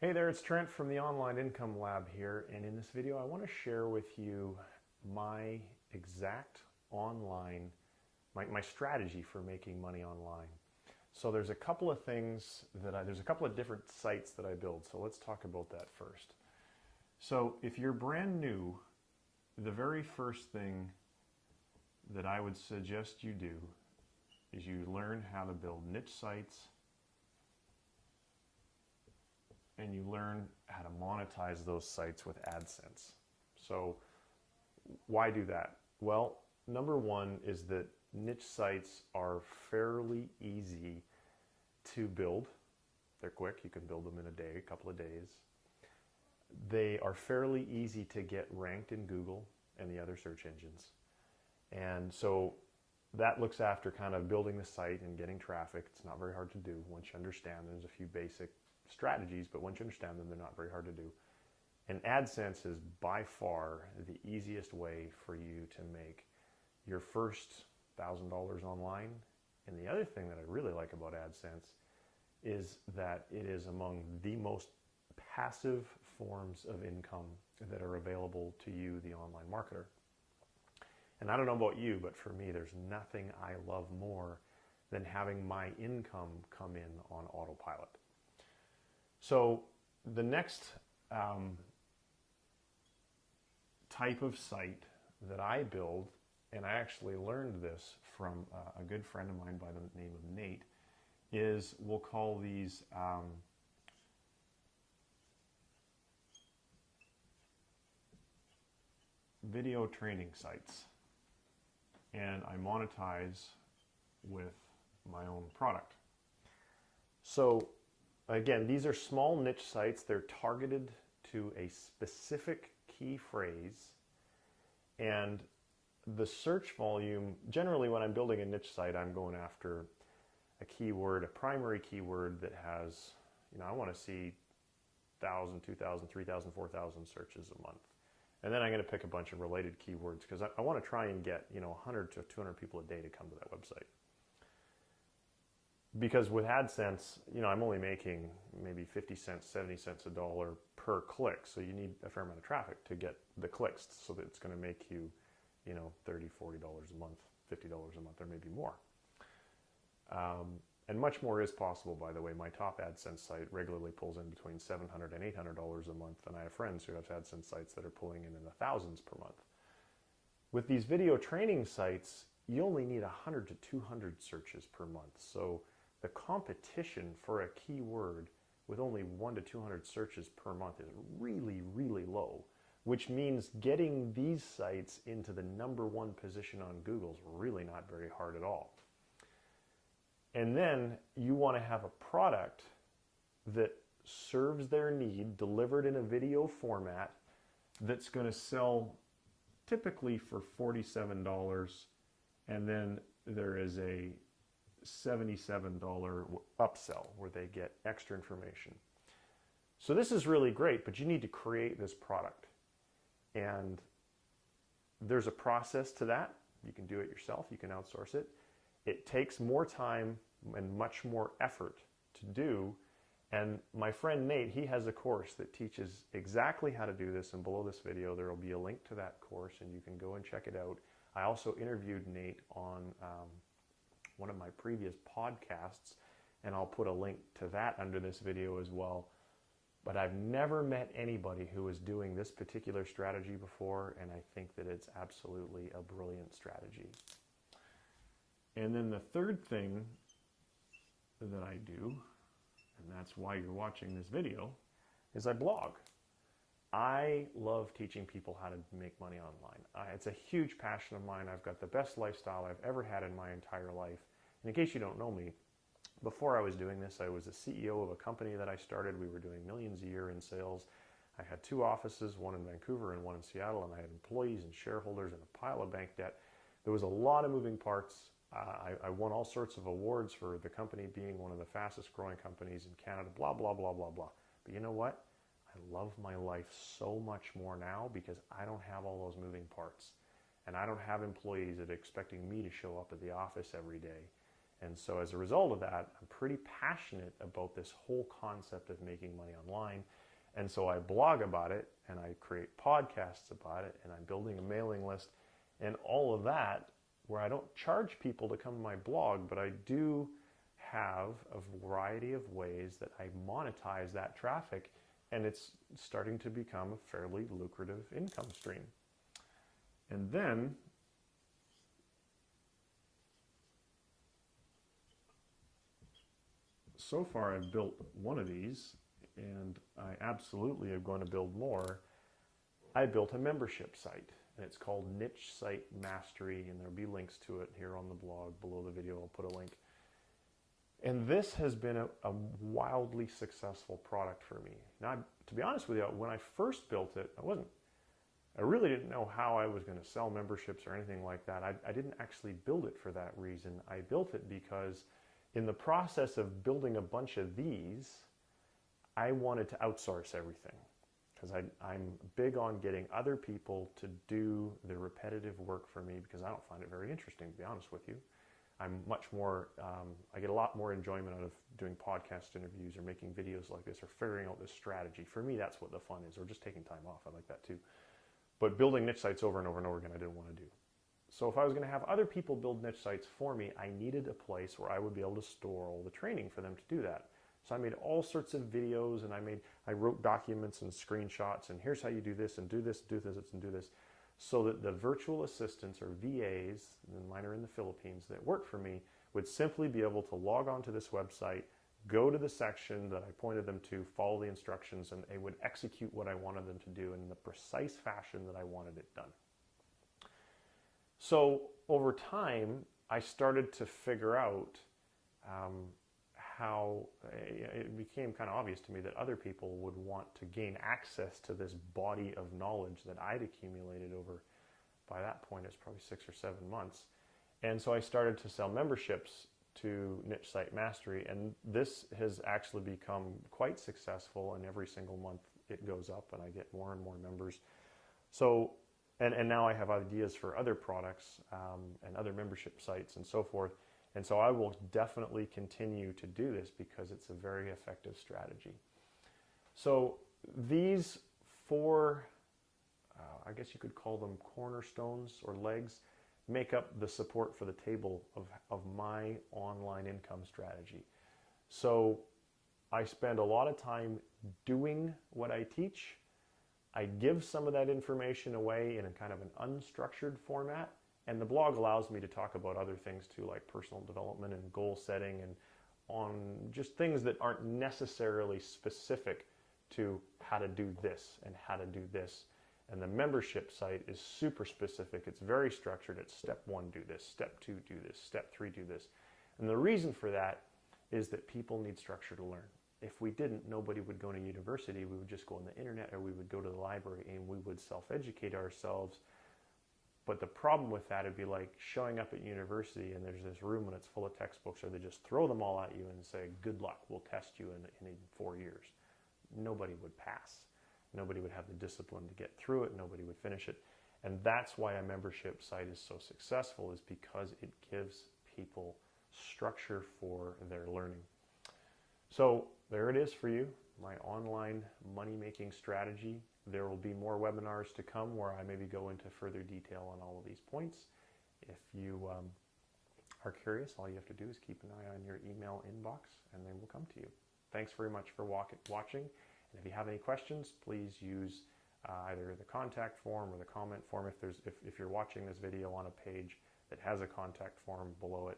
Hey there, it's Trent from the Online Income Lab here, and in this video I want to share with you my exact online, my strategy for making money online. So there's a couple of things there's a couple of different sites that I build, so let's talk about that first. So if you're brand new, the very first thing that I would suggest you do is you learn how to build niche sites and you learn how to monetize those sites with AdSense. So why do that? Well, number one is that niche sites are fairly easy to build. They're quick. You can build them in a day, a couple of days. They are fairly easy to get ranked in Google and the other search engines. And so that looks after kind of building the site and getting traffic. It's not very hard to do once you understand. There's a few basic strategies, but once you understand them, they're not very hard to do. And AdSense is by far the easiest way for you to make your first $1,000 online. And the other thing that I really like about AdSense is that it is among the most passive forms of income that are available to you, the online marketer. And I don't know about you, but for me, there's nothing I love more than having my income come in on autopilot. So the next type of site that I build, and I actually learned this from a good friend of mine by the name of Nate, is we'll call these video training sites. And I monetize with my own product. So again, these are small niche sites. They're targeted to a specific key phrase. And the search volume, generally when I'm building a niche site, I'm going after a keyword, a primary keyword that has, I want to see 1,000, 2,000, 3,000, 4,000 searches a month. And then I'm going to pick a bunch of related keywords because I want to try and get 100 to 200 people a day to come to that website. Because with AdSense, I'm only making maybe 50 cents, 70 cents, a dollar per click. So you need a fair amount of traffic to get the clicks so that it's going to make you, $30, $40 a month, $50 a month, or maybe more. And much more is possible, by the way. My top AdSense site regularly pulls in between $700 and $800 a month, and I have friends who have AdSense sites that are pulling in the thousands per month. With these video training sites, you only need 100 to 200 searches per month. So the competition for a keyword with only 1 to 200 searches per month is really, really low, which means getting these sites into the #1 position on Google is really not very hard at all. And then you want to have a product that serves their need, delivered in a video format, that's going to sell typically for $47, and then there is a $77 upsell where they get extra information. So this is really great, but you need to create this product. And there's a process to that. You can do it yourself. You can outsource it. It takes more time and much more effort to do. And my friend Nate, he has a course that teaches exactly how to do this. And below this video, there will be a link to that course and you can go and check it out. I also interviewed Nate on one of my previous podcasts, and I'll put a link to that under this video as well. But I've never met anybody who was doing this particular strategy before, and I think that it's absolutely a brilliant strategy. And then the third thing that I do, and that's why you're watching this video, is I blog. I love teaching people how to make money online. It's a huge passion of mine. I've got the best lifestyle I've ever had in my entire life. And in case you don't know me, before I was doing this, I was the CEO of a company that I started. We were doing millions a year in sales. I had 2 offices, one in Vancouver and one in Seattle, and I had employees and shareholders and a pile of bank debt. There was a lot of moving parts. I won all sorts of awards for the company being one of the fastest growing companies in Canada, blah, blah, blah, blah, blah. But you know what? I love my life so much more now because I don't have all those moving parts. And I don't have employees that are expecting me to show up at the office every day. And so as a result of that, I'm pretty passionate about this whole concept of making money online. And so I blog about it, and I create podcasts about it, and I'm building a mailing list and all of that, where I don't charge people to come to my blog, but I do have a variety of ways that I monetize that traffic, and it's starting to become a fairly lucrative income stream. And then so far I've built one of these, and I absolutely am going to build more. I built a membership site, and it's called Niche Site Mastery, and there'll be links to it here on the blog. Below the video I'll put a link. And this has been a wildly successful product for me. Now, to be honest with you, when I first built it, I really didn't know how I was going to sell memberships or anything like that. I didn't actually build it for that reason. I built it because in the process of building a bunch of these, I wanted to outsource everything, because I'm big on getting other people to do the repetitive work for me, because I don't find it very interesting, to be honest with you. I'm much more, I get a lot more enjoyment out of doing podcast interviews or making videos like this or figuring out this strategy. For me, that's what the fun is, or just taking time off. I like that too. But building niche sites over and over and over again, I didn't want to do. So if I was going to have other people build niche sites for me, I needed a place where I would be able to store all the training for them to do that. So I made all sorts of videos, and I wrote documents and screenshots, and here's how you do this, and do this, do this, and do this, so that the virtual assistants, or VAs, and mine are in the Philippines, that work for me, would simply be able to log on to this website, go to the section that I pointed them to, follow the instructions, and they would execute what I wanted them to do in the precise fashion that I wanted it done. So over time, I started to figure out how it became kind of obvious to me that other people would want to gain access to this body of knowledge that I'd accumulated over, by that point, it's probably 6 or 7 months. And so I started to sell memberships to Niche Site Mastery, and this has actually become quite successful, and every single month it goes up and I get more and more members. So, and now I have ideas for other products and other membership sites and so forth. And so I will definitely continue to do this because it's a very effective strategy. So these 4, I guess you could call them cornerstones or legs, make up the support for the table of my online income strategy. So I spend a lot of time doing what I teach. I give some of that information away in a kind of an unstructured format. And the blog allows me to talk about other things too, like personal development and goal setting, and on just things that aren't necessarily specific to how to do this and how to do this. And the membership site is super specific. It's very structured. It's step 1, do this. Step 2, do this. Step 3, do this. And the reason for that is that people need structure to learn. If we didn't, nobody would go to university. We would just go on the internet, or we would go to the library, and we would self-educate ourselves. But the problem with that would be like showing up at university and there's this room and it's full of textbooks, or they just throw them all at you and say, good luck, we'll test you in 4 years. Nobody would pass. Nobody would have the discipline to get through it. Nobody would finish it. And that's why a membership site is so successful, is because it gives people structure for their learning. So there it is for you, my online money-making strategy. There will be more webinars to come where I maybe go into further detail on all of these points. If you are curious, all you have to do is keep an eye on your email inbox and they will come to you. Thanks very much for watching. And if you have any questions, please use either the contact form or the comment form. If you're watching this video on a page that has a contact form below it,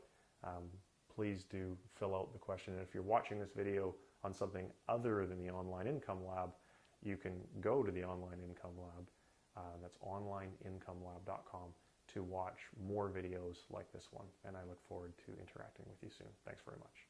please do fill out the question. And if you're watching this video on something other than the Online Income Lab, you can go to the Online Income Lab, that's onlineincomelab.com, to watch more videos like this one. And I look forward to interacting with you soon. Thanks very much.